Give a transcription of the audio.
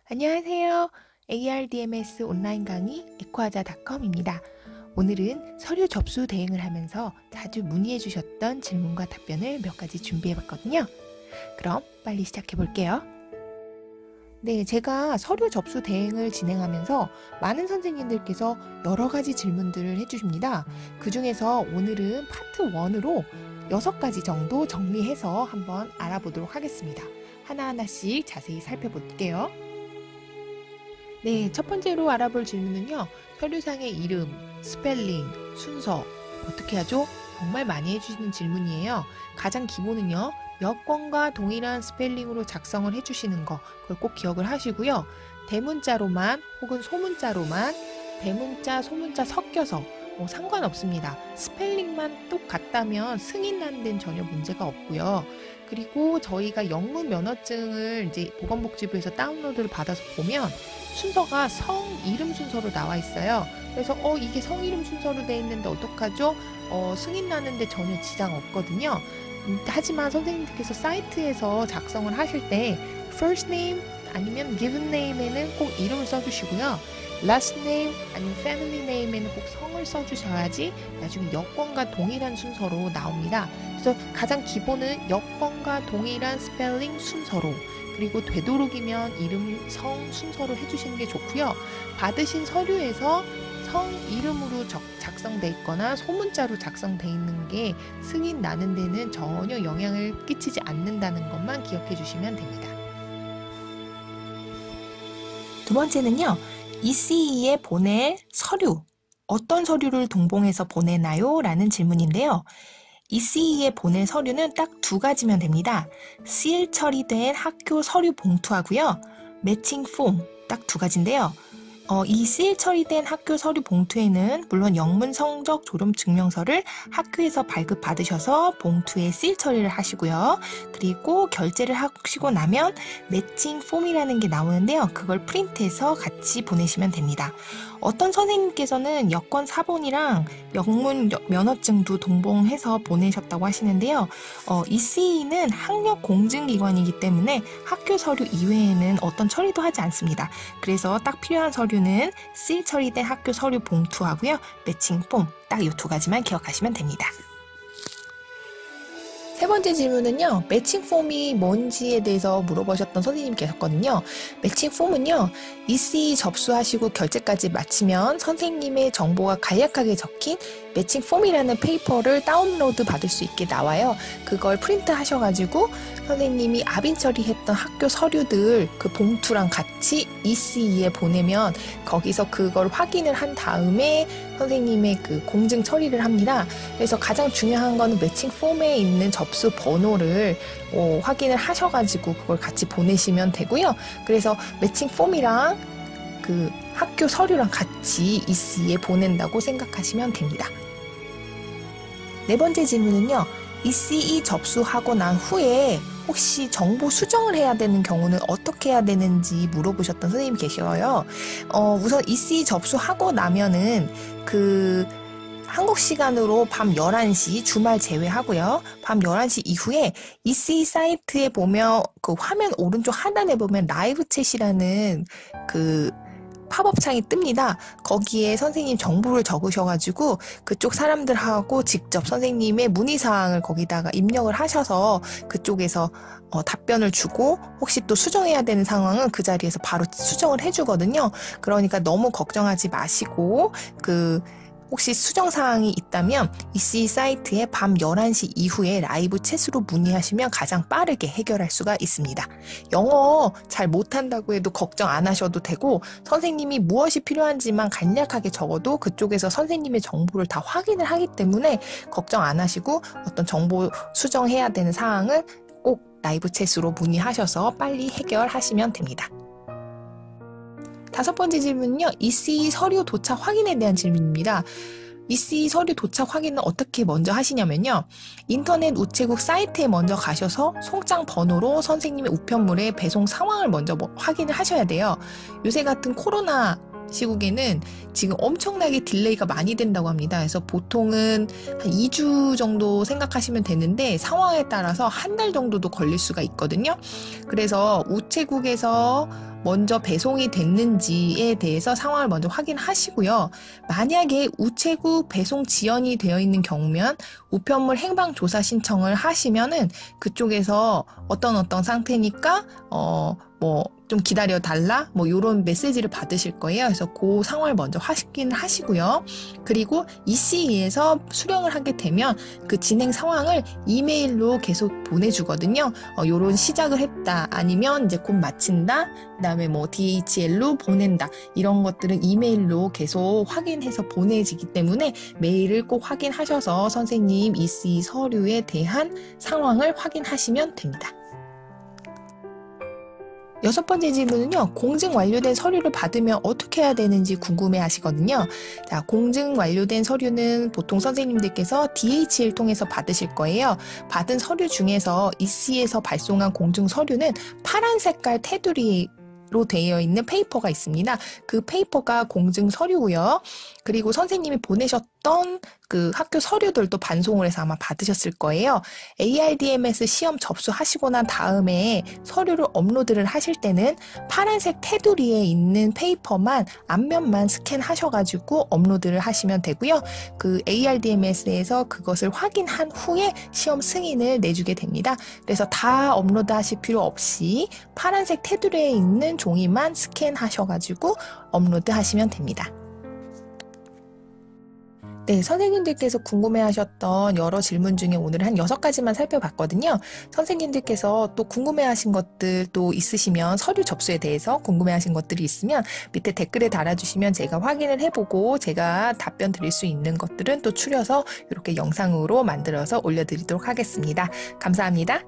안녕하세요. ARDMS 온라인 강의 에코하자닷컴입니다. 오늘은 서류 접수 대행을 하면서 자주 문의해 주셨던 질문과 답변을 몇 가지 준비해 봤거든요. 그럼 빨리 시작해 볼게요. 네, 제가 서류 접수 대행을 진행하면서 많은 선생님들께서 여러 가지 질문들을 해주십니다. 그 중에서 오늘은 파트 1으로 6가지 정도 정리해서 한번 알아보도록 하겠습니다. 하나하나씩 자세히 살펴볼게요. 네, 첫 번째로 알아볼 질문은요. 서류상의 이름, 스펠링, 순서 어떻게 하죠? 정말 많이 해주시는 질문이에요. 가장 기본은요. 여권과 동일한 스펠링으로 작성을 해주시는 거 그걸 꼭 기억을 하시고요. 대문자로만 혹은 소문자로만 대문자, 소문자 섞여서 상관없습니다. 스펠링만 똑같다면 승인하는 데는 전혀 문제가 없고요. 그리고 저희가 영문 면허증을 이제 보건복지부에서 다운로드를 받아서 보면 순서가 성, 이름 순서로 나와 있어요. 그래서 이게 성, 이름 순서로 돼 있는데 어떡하죠? 승인 나는데 전혀 지장 없거든요. 하지만 선생님들께서 사이트에서 작성을 하실 때 first name 아니면 given name에는 꼭 이름을 써주시고요. last name 아니면 family name에는 꼭 성을 써주셔야지 나중에 여권과 동일한 순서로 나옵니다. 그래서 가장 기본은 여권과 동일한 스펠링 순서로, 그리고 되도록이면 이름, 성 순서로 해주시는 게 좋고요. 받으신 서류에서 성 이름으로 작성돼 있거나 소문자로 작성돼 있는 게 승인 나는 데는 전혀 영향을 끼치지 않는다는 것만 기억해 주시면 됩니다. 두 번째는요. ECE에 보낼 서류, 어떤 서류를 동봉해서 보내나요? 라는 질문인데요. ECE에 보낼 서류는 딱 2가지면 됩니다. 시일 처리된 학교 서류 봉투하고요. 매칭 폼, 딱 2가지인데요. 이 시일 처리된 학교 서류 봉투에는 물론 영문 성적 졸업 증명서를 학교에서 발급받으셔서 봉투에 시일 처리를 하시고요. 그리고 결제를 하시고 나면 매칭 폼이라는 게 나오는데요. 그걸 프린트해서 같이 보내시면 됩니다. 어떤 선생님께서는 여권 사본이랑 영문 면허증도 동봉해서 보내셨다고 하시는데요. ECE는 학력 공증기관이기 때문에 학교 서류 이외에는 어떤 처리도 하지 않습니다. 그래서 딱 필요한 서류는 시일 처리된 학교 서류 봉투하고요. 매칭 폼, 딱 이 2가지만 기억하시면 됩니다. 세 번째 질문은요. 매칭 폼이 뭔지에 대해서 물어보셨던 선생님이 계셨거든요. 매칭 폼은요. ECE 접수하시고 결제까지 마치면 선생님의 정보가 간략하게 적힌 매칭 폼이라는 페이퍼를 다운로드 받을 수 있게 나와요. 그걸 프린트 하셔가지고 선생님이 압인 처리했던 학교 서류들 그 봉투랑 같이 ECE에 보내면 거기서 그걸 확인을 한 다음에 선생님의 그 공증 처리를 합니다. 그래서 가장 중요한 거는 매칭 폼에 있는 접수 번호를 확인을 하셔가지고 그걸 같이 보내시면 되고요. 그래서 매칭 폼이랑 그 학교 서류랑 같이 ECE에 보낸다고 생각하시면 됩니다. 네 번째 질문은요. ECE 접수하고 난 후에 혹시 정보 수정을 해야 되는 경우는 어떻게 해야 되는지 물어보셨던 선생님이 계셔요. 우선 ECE 접수하고 나면은 한국 시간으로 밤 11시 주말 제외하고요. 밤 11시 이후에 ECE 사이트에 보면 그 화면 오른쪽 하단에 보면 라이브 챗이라는 팝업 창이 뜹니다. 거기에 선생님 정보를 적으셔가지고 그쪽 사람들하고 직접 선생님의 문의사항을 거기다가 입력을 하셔서 그쪽에서 답변을 주고 혹시 또 수정해야 되는 상황은 그 자리에서 바로 수정을 해주거든요. 그러니까 너무 걱정하지 마시고 혹시 수정사항이 있다면 ECE 사이트에 밤 11시 이후에 라이브 챗으로 문의하시면 가장 빠르게 해결할 수가 있습니다. 영어 잘 못한다고 해도 걱정 안 하셔도 되고 선생님이 무엇이 필요한지만 간략하게 적어도 그쪽에서 선생님의 정보를 다 확인을 하기 때문에 걱정 안 하시고 어떤 정보 수정해야 되는 사항은 꼭 라이브 챗으로 문의하셔서 빨리 해결하시면 됩니다. 5번째 질문은요. ECE 서류 도착 확인에 대한 질문입니다. ECE 서류 도착 확인은 어떻게 먼저 하시냐면요. 인터넷 우체국 사이트에 먼저 가셔서 송장 번호로 선생님의 우편물의 배송 상황을 먼저 확인을 하셔야 돼요. 요새 같은 코로나 시국에는 지금 엄청나게 딜레이가 많이 된다고 합니다. 그래서 보통은 한 2주 정도 생각하시면 되는데 상황에 따라서 한 달 정도도 걸릴 수가 있거든요. 그래서 우체국에서 먼저 배송이 됐는지에 대해서 상황을 먼저 확인하시고요. 만약에 우체국 배송 지연이 되어 있는 경우면 우편물 행방조사 신청을 하시면은 그쪽에서 어떤 상태니까 좀 기다려 달라 요런 메시지를 받으실 거예요. 그래서 그 상황을 먼저 확인하시고요. 그리고 EC에서 수령을 하게 되면 그 진행 상황을 이메일로 계속 보내주거든요. 요런 시작을 했다, 아니면 이제 곧 마친다, 그다음에 DHL로 보낸다, 이런 것들은 이메일로 계속 확인해서 보내지기 때문에 메일을 꼭 확인하셔서 선생님 EC 서류에 대한 상황을 확인하시면 됩니다. 6번째 질문은요, 공증 완료된 서류를 받으면 어떻게 해야 되는지 궁금해 하시거든요. 자, 공증 완료된 서류는 보통 선생님들께서 DHL 통해서 받으실 거예요. 받은 서류 중에서 EC에서 발송한 공증 서류는 파란 색깔 테두리로 되어 있는 페이퍼가 있습니다. 그 페이퍼가 공증 서류고요. 그리고 선생님이 보내셨던 그 학교 서류들도 반송을 해서 아마 받으셨을 거예요. ARDMS 시험 접수하시고 난 다음에 서류를 업로드를 하실 때는 파란색 테두리에 있는 페이퍼만 앞면만 스캔하셔가지고 업로드를 하시면 되고요. 그 ARDMS에서 그것을 확인한 후에 시험 승인을 내주게 됩니다. 그래서 다 업로드 하실 필요 없이 파란색 테두리에 있는 종이만 스캔하셔가지고 업로드 하시면 됩니다. 네, 선생님들께서 궁금해하셨던 여러 질문 중에 오늘 한 6가지만 살펴봤거든요. 선생님들께서 또 궁금해하신 것들 또 있으시면, 서류 접수에 대해서 궁금해하신 것들이 있으면 밑에 댓글에 달아주시면 제가 확인을 해보고 제가 답변 드릴 수 있는 것들은 또 추려서 이렇게 영상으로 만들어서 올려드리도록 하겠습니다. 감사합니다.